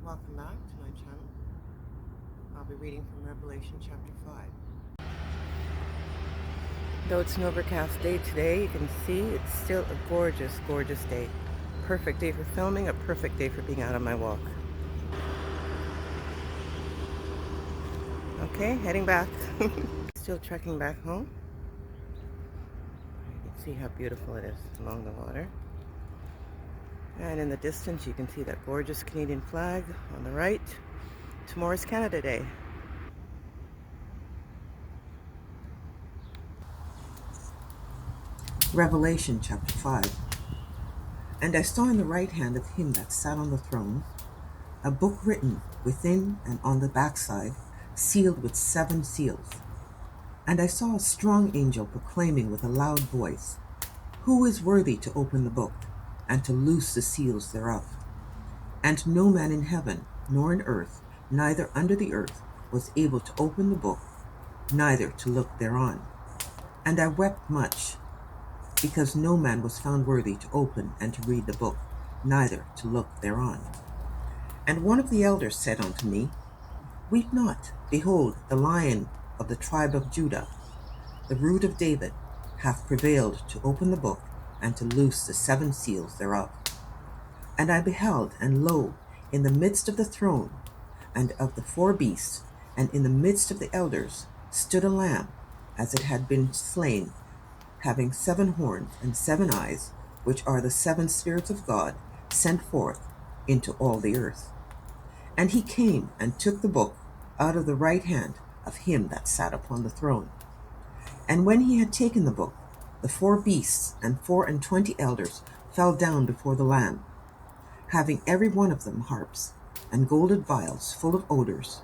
Welcome back to my channel. I'll be reading from Revelation chapter 5. Though it's an overcast day today, you can see it's still a gorgeous, gorgeous day. Perfect day for filming, a perfect day for being out on my walk. Okay, heading back. Still trekking back home. You can see how beautiful it is along the water. And in the distance, you can see that gorgeous Canadian flag on the right. Tomorrow's Canada Day. Revelation chapter 5. And I saw in the right hand of him that sat on the throne a book written within and on the backside, sealed with 7 seals. And I saw a strong angel proclaiming with a loud voice, Who is worthy to open the book, and to loose the seals thereof? And no man in heaven, nor in earth, neither under the earth, was able to open the book, neither to look thereon. And I wept much, because no man was found worthy to open and to read the book, neither to look thereon. And one of the elders said unto me, Weep not, behold, the Lion of the tribe of Judah, the root of David, hath prevailed to open the book, and to loose the 7 seals thereof. And I beheld, and lo, in the midst of the throne, and of the 4 beasts, and in the midst of the elders, stood a lamb, as it had been slain, having 7 horns and 7 eyes, which are the 7 spirits of God, sent forth into all the earth. And he came and took the book out of the right hand of him that sat upon the throne. And when he had taken the book, the 4 beasts and 24 elders fell down before the Lamb, having every one of them harps and golden vials full of odors,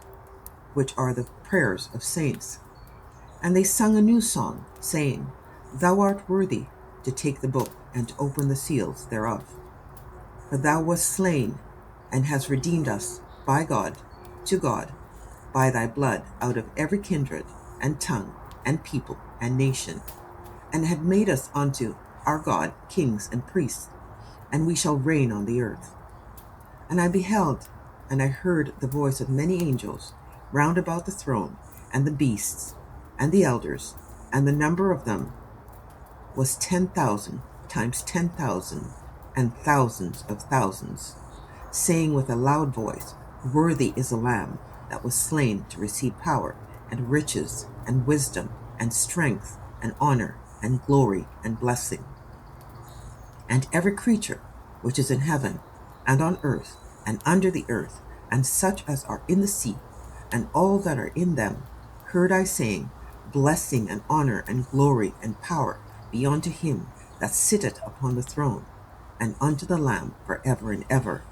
which are the prayers of saints. And they sung a new song, saying, Thou art worthy to take the book and to open the seals thereof. For thou wast slain, and hast redeemed us by God, to God, by thy blood out of every kindred, and tongue, and people, and nation, and had made us unto our God kings and priests, and we shall reign on the earth. And I beheld, and I heard the voice of many angels round about the throne, and the beasts, and the elders, and the number of them was 10,000 times 10,000, and thousands of thousands, saying with a loud voice, Worthy is the Lamb that was slain to receive power, and riches, and wisdom, and strength, and honor, and glory, and blessing. And every creature which is in heaven, and on earth, and under the earth, and such as are in the sea, and all that are in them, heard I saying, Blessing, and honor, and glory, and power be unto him that sitteth upon the throne, and unto the Lamb for ever and ever.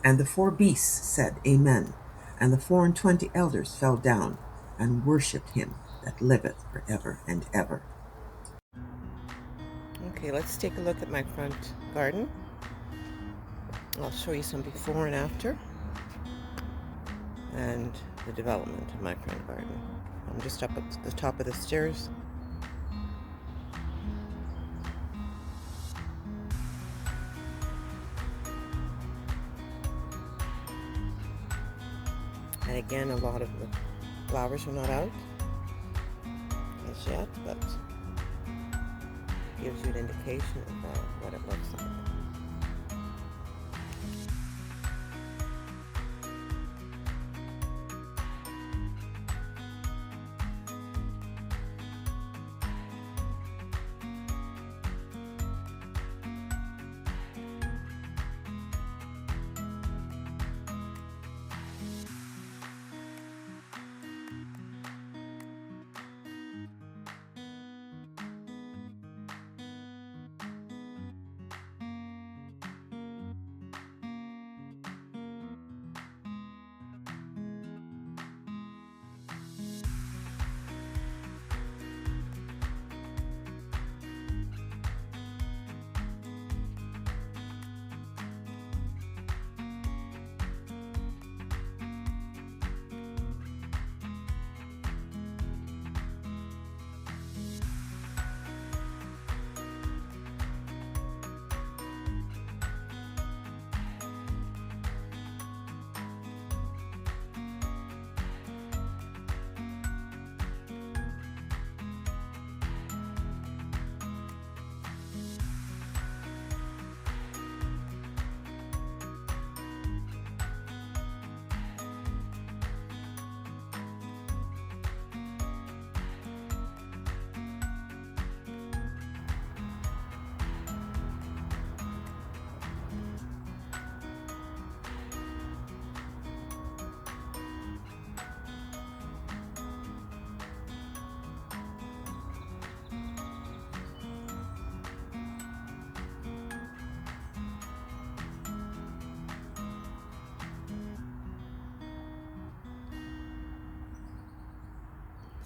And the 4 beasts said, Amen. And the 24 elders fell down, and worshipped him that liveth for ever and ever. Okay, let's take a look at my front garden. I'll show you some before and after, and the development of my front garden. I'm just up at the top of the stairs. And again, a lot of the flowers are not out as yet, but it gives you an indication of what it looks like.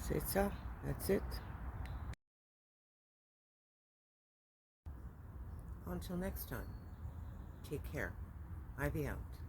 C'est ça. That's it. Until next time, take care. Ivy out.